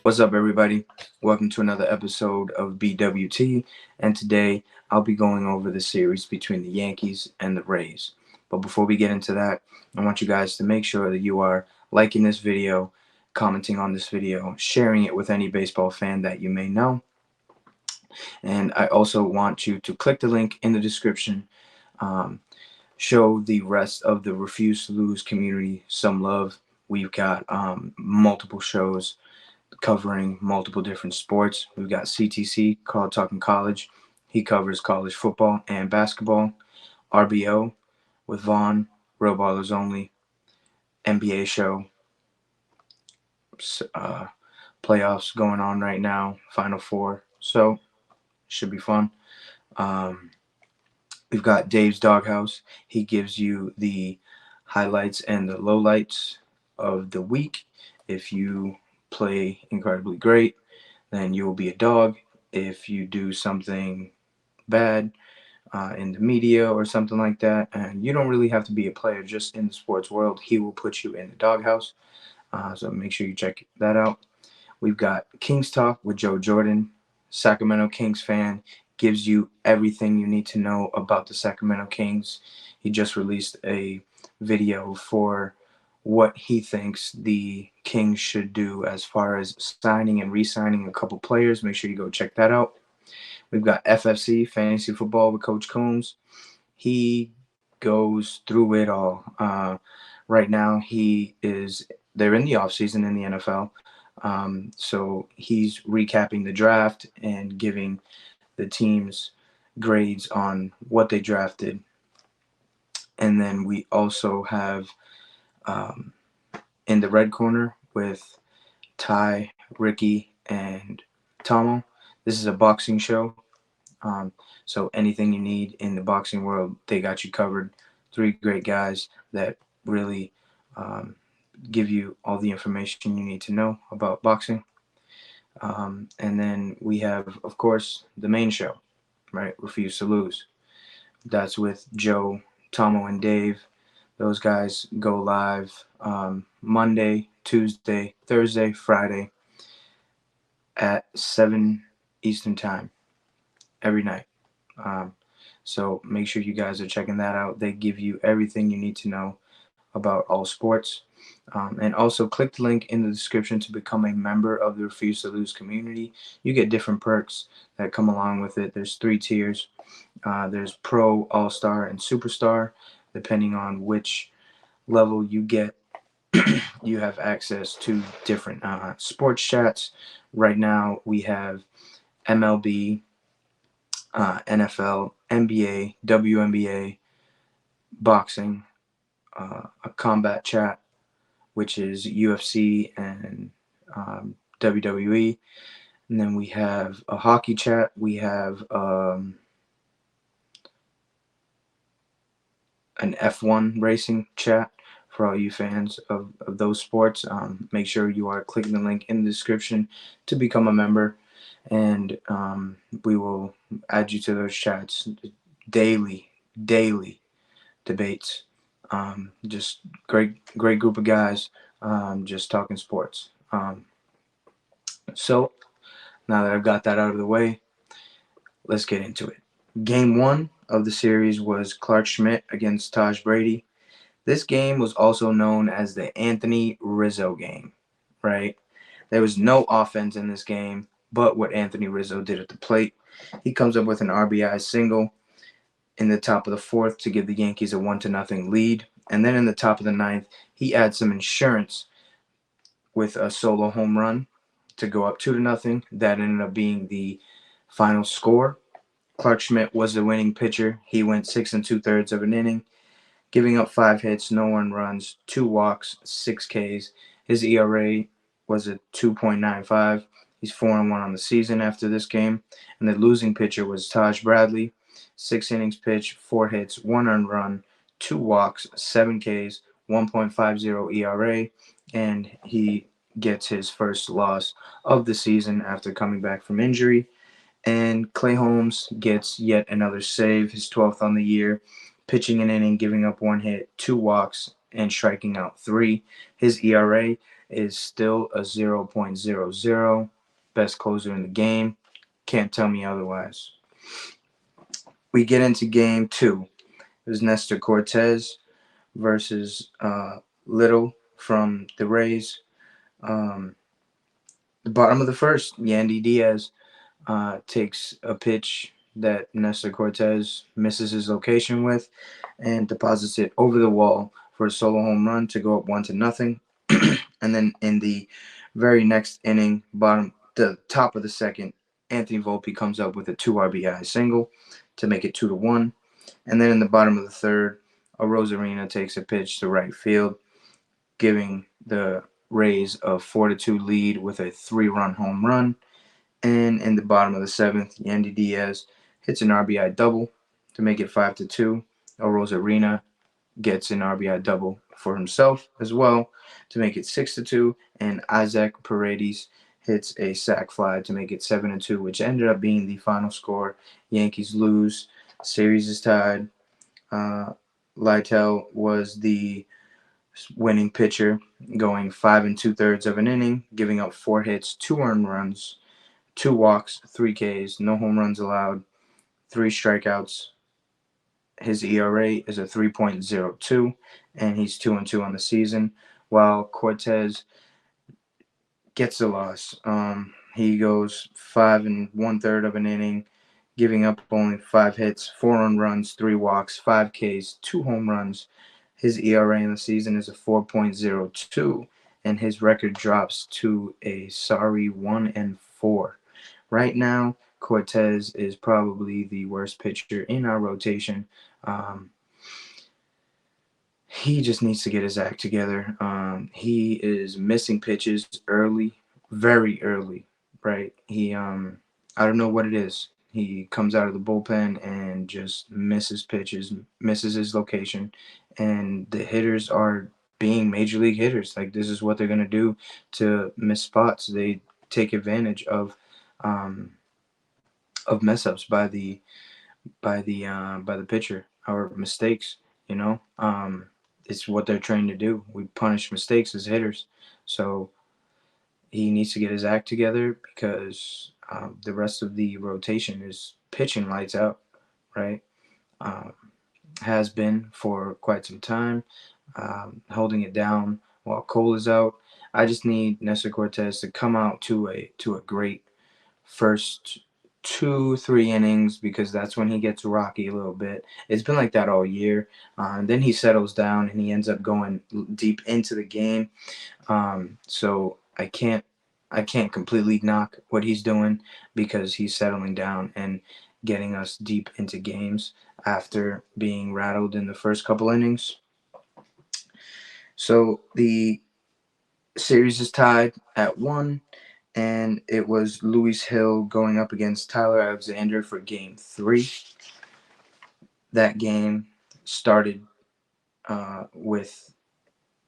What's up, everybody? Welcome to another episode of BWT. And today I'll be going over the series between the Yankees and the Rays. But before we get into that, I want you guys to make sure that you are liking this video, commenting on this video, sharing it with any baseball fan that you may know. And I also want you to click the link in the description. Um, Show the rest of the Refuse to Lose community some love. We've got multiple shows covering multiple different sports. We've got CTC, called Talking College. He covers college football and basketball. RBO with Vaughn, Real Ballers Only. NBA show. Uh, Playoffs going on right now. Final Four. So, should be fun. Um, we've got Dave's Doghouse. He gives you the highlights and the lowlights of the week. If you play incredibly great, then you will be a dog. If you do something bad in the media or something like that, and you don't really have to be a player, just in the sports world, he will put you in the doghouse. So make sure you check that out. We've got Kings Talk with Joe Jordan, Sacramento Kings fan, gives you everything you need to know about the Sacramento Kings. He just released a video for what he thinks the Kings should do as far as signing and re-signing a couple players. Make sure you go check that out. We've got FFC, Fantasy Football with Coach Coombs. He goes through it all. Right now, they're in the offseason in the NFL. So he's recapping the draft and giving the teams grades on what they drafted. And then we also have um, in the red corner with Ty, Ricky, and Tomo. This is a boxing show. So anything you need in the boxing world, they got you covered. Three great guys that really um, give you all the information you need to know about boxing. And then we have, of course, the main show, right? Refuse to Lose. That's with Joe, Tomo, and Dave. Those guys go live Monday, Tuesday, Thursday, Friday at 7 Eastern Time every night. Um, so make sure you guys are checking that out. They give you everything you need to know about all sports. And also click the link in the description to become a member of the Refuse to Lose community. You get different perks that come along with it. There's 3 tiers. There's Pro, All-Star, and Superstar. Depending on which level you get, you have access to different sports chats. Right now, we have MLB, NFL, NBA, WNBA, boxing, a combat chat, which is UFC and WWE. And then we have a hockey chat. We have an F1 racing chat for all you fans of those sports. Make sure you are clicking the link in the description to become a member. And we will add you to those chats daily debates. Just great group of guys, just talking sports. So now that I've got that out of the way, let's get into it. Game one of the series was Clark Schmidt against Taj Brady. This game was also known as the Anthony Rizzo game, right? There was no offense in this game but what Anthony Rizzo did at the plate. He comes up with an RBI single in the top of the fourth to give the Yankees a 1-0 lead. And then in the top of the ninth, he adds some insurance with a solo home run to go up 2-0. That ended up being the final score. Clark Schmidt was the winning pitcher. He went 6 2/3 of an inning, giving up 5 hits, no earned runs, 2 walks, 6 Ks. His ERA was a 2.95. He's 4-1 on the season after this game. And the losing pitcher was Taj Bradley. 6 innings pitched, 4 hits, 1 earned run, 2 walks, 7 Ks, 1.50 ERA, and he gets his first loss of the season after coming back from injury. And Clay Holmes gets yet another save, his 12th on the year, pitching an inning, giving up 1 hit, 2 walks, and striking out 3. His ERA is still a 0.00. Best closer in the game. Can't tell me otherwise. We get into game two. It was Nestor Cortez versus Little from the Rays. Um, the bottom of the first, Yandy Diaz takes a pitch that Nestor Cortez misses his location with and deposits it over the wall for a solo home run to go up 1-0. And then in the very next inning, the top of the second, Anthony Volpe comes up with a 2 RBI single to make it 2-1. And then in the bottom of the third, Rosarina takes a pitch to right field, giving the Rays a 4-2 lead with a 3-run home run. And in the bottom of the seventh, Yandy Diaz hits an RBI double to make it 5-2. Rosarina gets an RBI double for himself as well to make it 6-2. And Isaac Paredes hits a sac fly to make it 7-2, which ended up being the final score. Yankees lose. Series is tied. Lytle was the winning pitcher, going 5 2/3 of an inning, giving up 4 hits, 2 earned runs, 2 walks, 3 Ks, no home runs allowed, 3 strikeouts. His ERA is a 3.02, and he's 2-2 on the season. While Cortez gets the loss, he goes 5 1/3 of an inning, giving up only 5 hits, 4 earned runs, 3 walks, 5 Ks, 2 home runs. His ERA in the season is a 4.02, and his record drops to a sorry 1-4. Right now, Cortez is probably the worst pitcher in our rotation. Um, he just needs to get his act together. He is missing pitches early, very early, right? I don't know what it is. He comes out of the bullpen and just misses pitches, misses his location, and the hitters are being major league hitters. Like, this is what they're gonna do to miss spots. They take advantage of mess ups by the pitcher or mistakes. You know, it's what they're trained to do. We punish mistakes as hitters, so he needs to get his act together because the rest of the rotation is pitching lights out, right? Um, has been for quite some time, holding it down while Cole is out. I just need Nestor Cortez to come out to a great first 2 3 innings, because that's when he gets rocky a little bit. It's been like that all year. And then he settles down and he ends up going deep into the game. So I can't completely knock what he's doing because he's settling down and getting us deep into games after being rattled in the first couple innings. So the series is tied at 1, and it was Luis Hill going up against Tyler Alexander for game 3. That game started with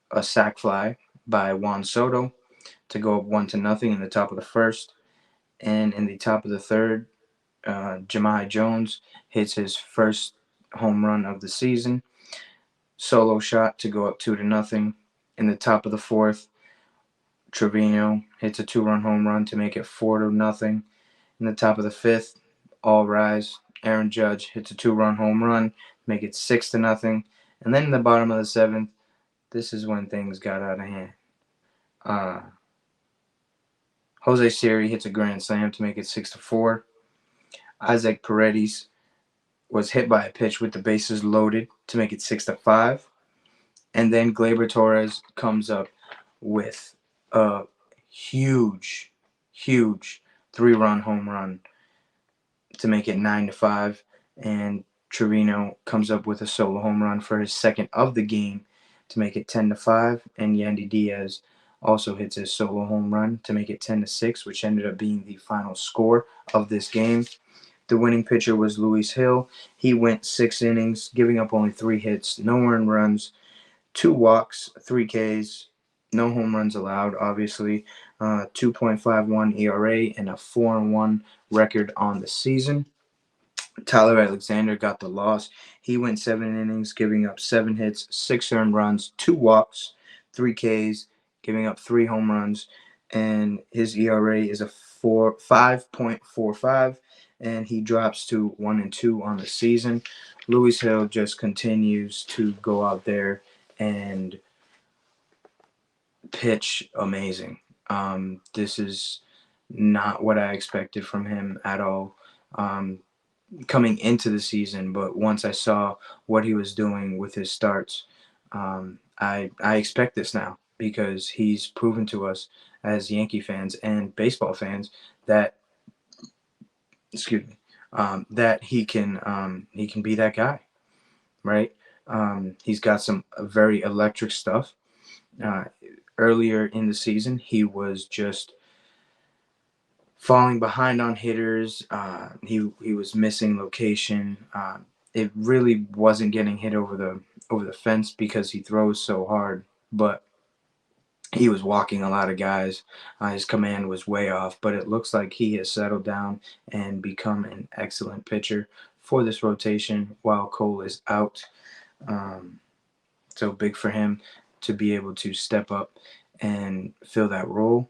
a sac fly by Juan Soto to go up 1-0 in the top of the first. And in the top of the third, Jahmai Jones hits his first home run of the season. Solo shot to go up 2-0. In the top of the fourth, Trevino hits a 2-run home run to make it 4-0. In the top of the fifth, all rise. Aaron Judge hits a 2-run home run, make it 6-0. And then in the bottom of the seventh, this is when things got out of hand. Jose Siri hits a grand slam to make it 6-4. Isaac Paredes was hit by a pitch with the bases loaded to make it 6-5. And then Gleyber Torres comes up with a huge, huge 3-run home run to make it 9-5. And Trevino comes up with a solo home run for his second of the game to make it 10-5. And Yandy Diaz also hits his solo home run to make it 10-6, which ended up being the final score of this game. The winning pitcher was Luis Hill. He went 6 innings, giving up only 3 hits, no earned runs, 2 walks, 3 Ks, no home runs allowed, obviously, 2.51 ERA, and a 4-1 record on the season. Tyler Alexander got the loss. He went 7 innings, giving up 7 hits, 6 earned runs, 2 walks, 3 Ks, giving up 3 home runs, and his ERA is a 5.45, and he drops to 1-2 on the season. Louis Hill just continues to go out there and pitch amazing. This is not what I expected from him at all. Coming into the season, but once I saw what he was doing with his starts, I expect this now because he's proven to us as Yankee fans and baseball fans that excuse me that he can be that guy, right? He's got some very electric stuff. Uh, Earlier in the season, he was just falling behind on hitters. He was missing location. It really wasn't getting hit over the fence because he throws so hard, but he was walking a lot of guys. His command was way off, but it looks like he has settled down and become an excellent pitcher for this rotation while Cole is out. Um, so big for him to be able to step up and fill that role.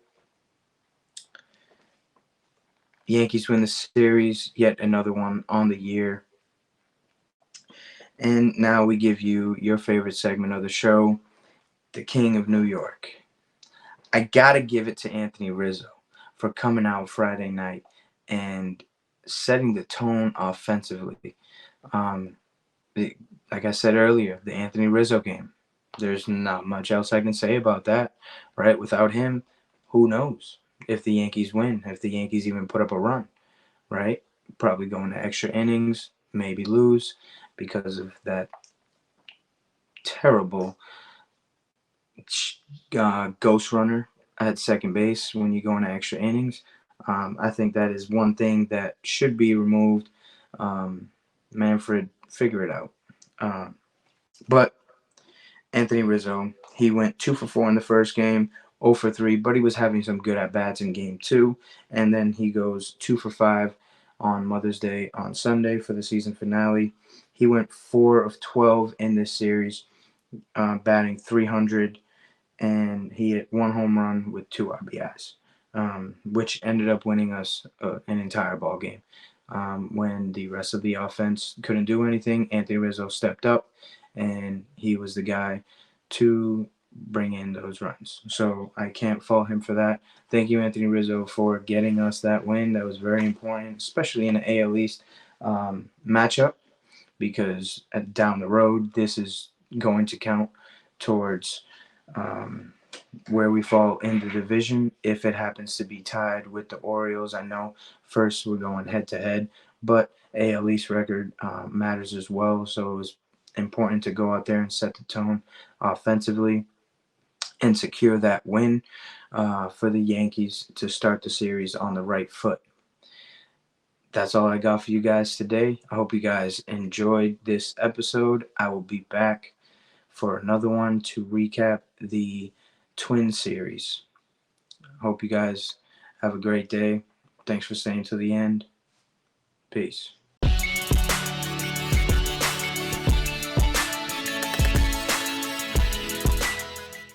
Yankees win the series, yet another one on the year. And now we give you your favorite segment of the show, the King of New York. I gotta give it to Anthony Rizzo for coming out Friday night and setting the tone offensively. Um, like I said earlier, the Anthony Rizzo game. There's not much else I can say about that, right? Without him, who knows if the Yankees win, if the Yankees even put up a run, right? Probably going to extra innings, maybe lose because of that terrible ghost runner at second base when you go into extra innings. I think that is one thing that should be removed. Manfred, figure it out. Um, but Anthony Rizzo, he went 2 for 4 in the first game, 0 for 3, but he was having some good at bats in game two. And then he goes 2 for 5 on Mother's Day on Sunday for the season finale. He went 4 of 12 in this series, batting 300, and he hit 1 home run with 2 RBIs, which ended up winning us an entire ball game. When the rest of the offense couldn't do anything, Anthony Rizzo stepped up, and he was the guy to bring in those runs. So I can't fault him for that. Thank you, Anthony Rizzo, for getting us that win. That was very important, especially in the AL East matchup, because down the road, this is going to count towards um, where we fall in the division if it happens to be tied with the Orioles. I know first we're going head to head, but AL East record matters as well. So it was important to go out there and set the tone offensively and secure that win for the Yankees to start the series on the right foot. That's all I got for you guys today. I hope you guys enjoyed this episode. I will be back for another one to recap the Twin series. Hope you guys have a great day. Thanks for staying to the end. Peace.